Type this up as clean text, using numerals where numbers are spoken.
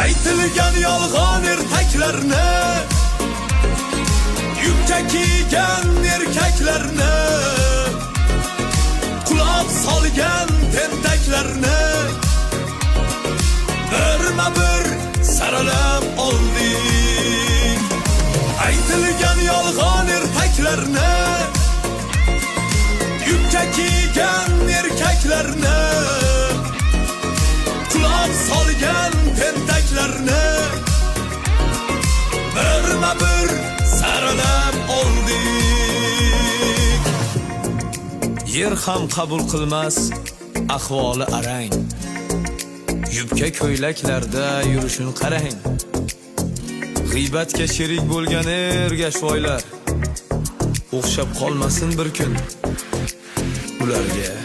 Aytilgan yolg'on ertaklarni, yubka kiygan erkaklarni, quloq solgan tentaklarni birma-bir saralab oldik. Aytilgan yolg'on ertaklarni, yubka kiygan erkaklarni, quloq solgan tentaklarni birma-bir saralab oldik. Yer ham qabul qilmas ahvoli arang, yubka ko'ylaklarda yurishini qarang. G'iybatga sherik bo'lgan ergashvoylar o'xshab qolmasin bir kun ularga.